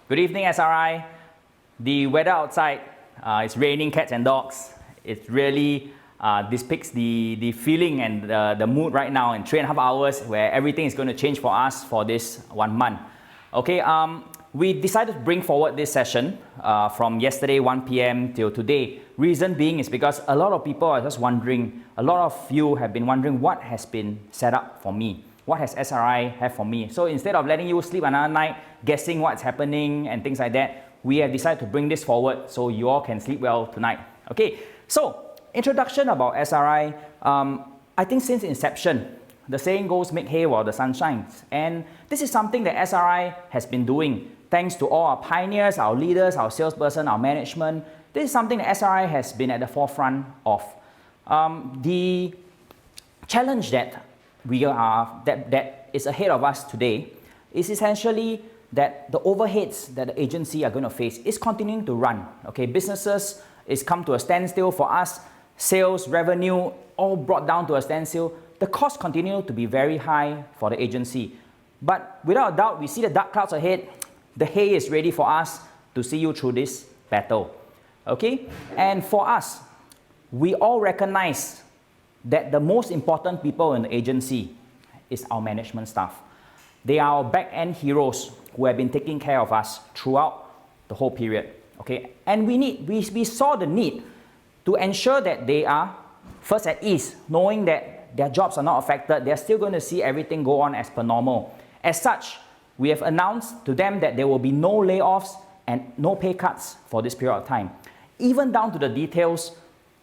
Good evening, SRI. The weather outside is raining cats and dogs. It really depicts the feeling and the mood right now in 3.5 hours where everything is going to change for us for this 1 month. Okay, we decided to bring forward this session from yesterday 1 p.m. till today. Reason being is because a lot of people are just wondering, a lot of you have been wondering what has been set up for me. What has SRI have for me? So instead of letting you sleep another night, guessing what's happening and things like that, we have decided to bring this forward so you all can sleep well tonight. Okay, so introduction about SRI. I think since inception, the saying goes, make hay while the sun shines. And this is something that SRI has been doing. Thanks to all our pioneers, our leaders, our salesperson, our management. This is something that SRI has been at the forefront of. The challenge that that is ahead of us today is essentially that the overheads that the agency are going to face is continuing to run. Okay, businesses is come to a standstill for us. Sales, revenue, all brought down to a standstill. The costs continue to be very high for the agency. But without a doubt, we see the dark clouds ahead. The hay is ready for us to see you through this battle. Okay? And for us, we all recognize that the most important people in the agency is our management staff. They are our back-end heroes who have been taking care of us throughout the whole period. Okay? And we saw the need to ensure that they are first at ease, knowing that their jobs are not affected. They're still going to see everything go on as per normal. As such, we have announced to them that there will be no layoffs and no pay cuts for this period of time. Even down to the details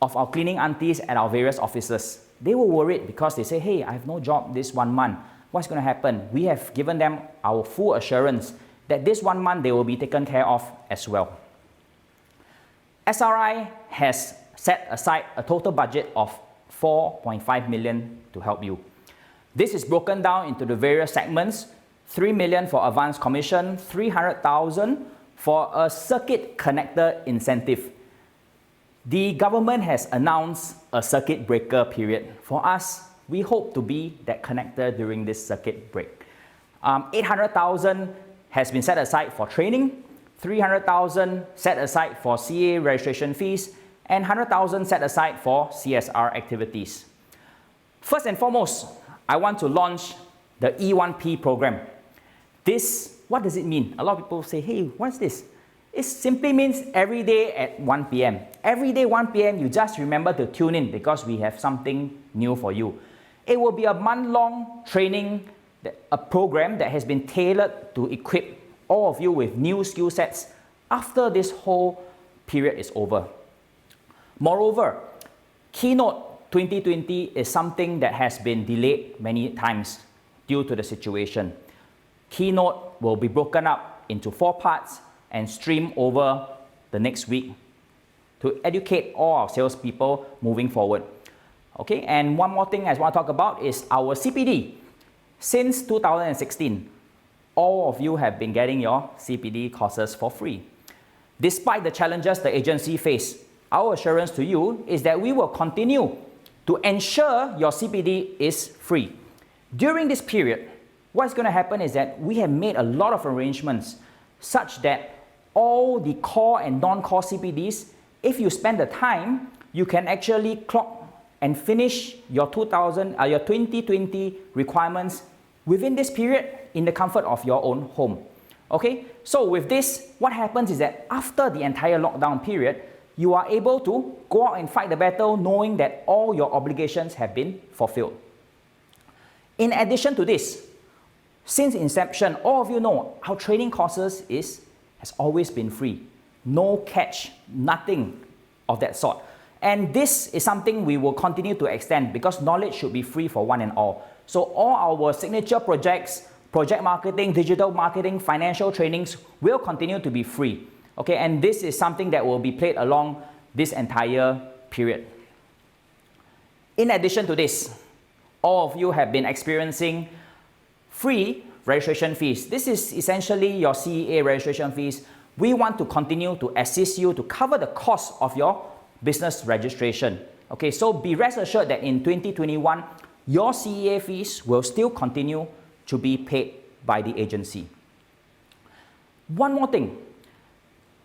of our cleaning aunties at our various offices. They were worried because they say, hey, I have no job this 1 month. What's going to happen? We have given them our full assurance that this 1 month they will be taken care of as well. SRI has set aside a total budget of 4.5 million to help you. This is broken down into the various segments. 3 million for advance commission, 300,000 for a circuit connector incentive. The government has announced a circuit breaker period. For us, we hope to be that connector during this circuit break. 800,000 has been set aside for training, 300,000 set aside for CA registration fees, and 100,000 set aside for CSR activities. First and foremost, I want to launch the E1P program. This, what does it mean? A lot of people say, hey, what's this? It simply means every day at 1 p.m. Every day 1 p.m. you just remember to tune in because we have something new for you. It will be a month-long training, a program that has been tailored to equip all of you with new skill sets after this whole period is over. Moreover, Keynote 2020 is something that has been delayed many times due to the situation. Keynote will be broken up into 4 parts and streamed over the next week to educate all our salespeople moving forward. Okay, and one more thing I want to talk about is our CPD. Since 2016, all of you have been getting your CPD courses for free. Despite the challenges the agency face, our assurance to you is that we will continue to ensure your CPD is free. During this period, what's going to happen is that we have made a lot of arrangements such that all the core and non-core CPDs, if you spend the time, you can actually clock and finish your 2020 requirements within this period in the comfort of your own home. Okay, so with this, what happens is that after the entire lockdown period, you are able to go out and fight the battle knowing that all your obligations have been fulfilled. In addition to this, since inception, all of you know our training courses has always been free. No catch, nothing of that sort. And this is something we will continue to extend because knowledge should be free for one and all. So all our signature projects, project marketing, digital marketing, financial trainings will continue to be free. Okay, and this is something that will be played along this entire period. In addition to this, all of you have been experiencing free registration fees. This is essentially your CEA registration fees. We want to continue to assist you to cover the cost of your business registration. Okay, so be rest assured that in 2021, your CEA fees will still continue to be paid by the agency. One more thing.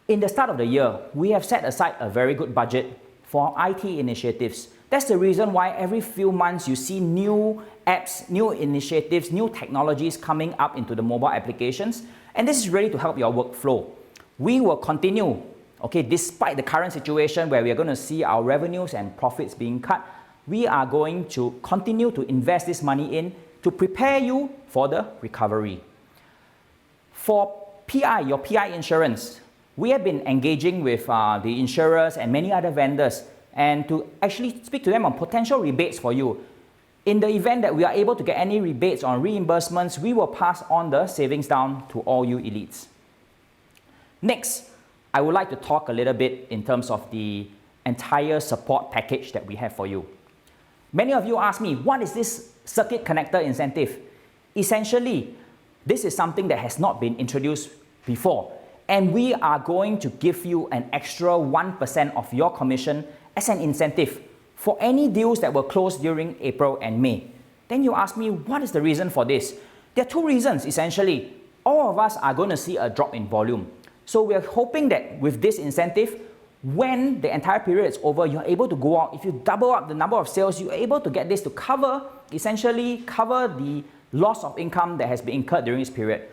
In the start of the year, we have set aside a very good budget for IT initiatives. That's the reason why every few months you see new apps, new initiatives, new technologies coming up into the mobile applications. And this is really to help your workflow. We will continue, okay, despite the current situation where we are going to see our revenues and profits being cut, we are going to continue to invest this money in to prepare you for the recovery. For PI, your PI insurance, we have been engaging with the insurers and many other vendors and to actually speak to them on potential rebates for you. In the event that we are able to get any rebates on reimbursements, we will pass on the savings down to all you elites. Next, I would like to talk a little bit in terms of the entire support package that we have for you. Many of you ask me, what is this circuit connector incentive? Essentially, this is something that has not been introduced before, and we are going to give you an extra 1% of your commission as an incentive for any deals that were closed during April and May. Then you ask me, what is the reason for this? There are two reasons, essentially. All of us are going to see a drop in volume. So we are hoping that with this incentive, when the entire period is over, you're able to go out. If you double up the number of sales, you're able to get this to essentially cover the loss of income that has been incurred during this period.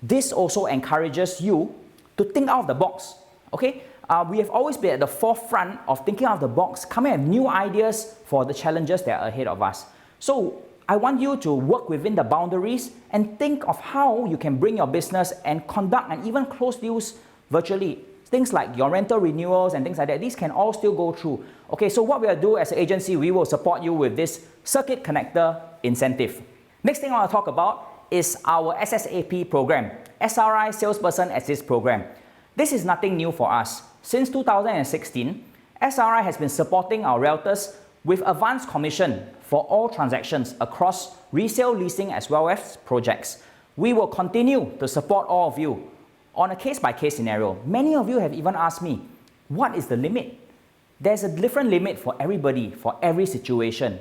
This also encourages you to think out of the box, okay? We have always been at the forefront of thinking out of the box, coming up with new ideas for the challenges that are ahead of us. So I want you to work within the boundaries and think of how you can bring your business and conduct and even close deals virtually. Things like your rental renewals and things like that, these can all still go through. Okay, so what we'll do as an agency, we will support you with this circuit connector incentive. Next thing I want to talk about is our SSAP program, SRI Salesperson Assist program. This is nothing new for us. Since 2016, SRI has been supporting our realtors with advanced commission for all transactions across resale, leasing, as well as projects. We will continue to support all of you on a case-by-case scenario. Many of you have even asked me, what is the limit? There's a different limit for everybody, for every situation.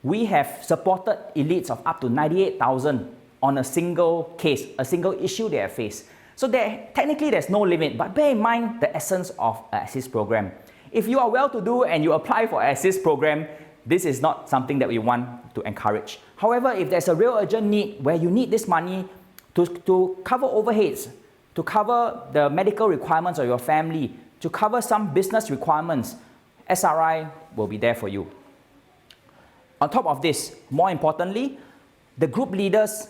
We have supported elites of up to 98,000 on a single case, a single issue they have faced. So technically there's no limit, but bear in mind the essence of an assist program. If you are well-to-do and you apply for an assist program, this is not something that we want to encourage. However, if there's a real urgent need where you need this money to cover overheads, to cover the medical requirements of your family, to cover some business requirements, SRI will be there for you. On top of this, more importantly, the group leaders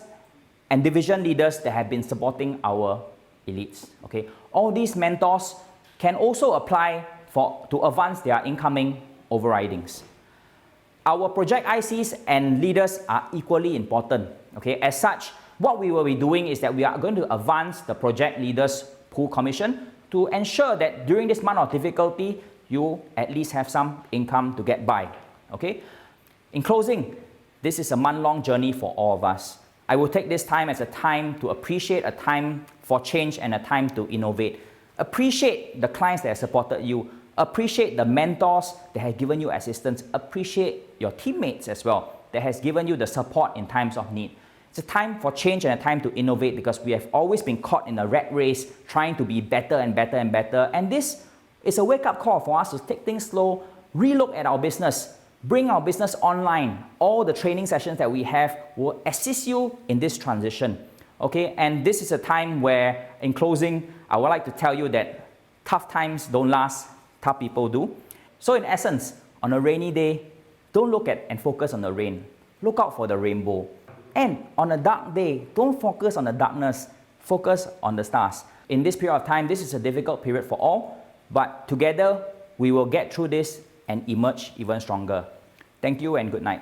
and division leaders that have been supporting our elites. Okay? All these mentors can also apply to advance their incoming overridings. Our project ICs and leaders are equally important. Okay? As such, what we will be doing is that we are going to advance the project leaders pool commission to ensure that during this month of difficulty, you at least have some income to get by. Okay? In closing, this is a month-long journey for all of us. I will take this time as a time to appreciate, a time for change, and a time to innovate. Appreciate the clients that have supported you. Appreciate the mentors that have given you assistance. Appreciate your teammates as well that has given you the support in times of need. It's a time for change and a time to innovate because we have always been caught in a rat race trying to be better and better and better. And this is a wake-up call for us to take things slow, relook at our business, bring our business online. All the training sessions that we have will assist you in this transition. Okay, and this is a time where, in closing, I would like to tell you that tough times don't last, tough people do. So in essence, on a rainy day, don't look at and focus on the rain. Look out for the rainbow. And on a dark day, don't focus on the darkness, focus on the stars. In this period of time, this is a difficult period for all, but together we will get through this and emerge even stronger. Thank you and good night.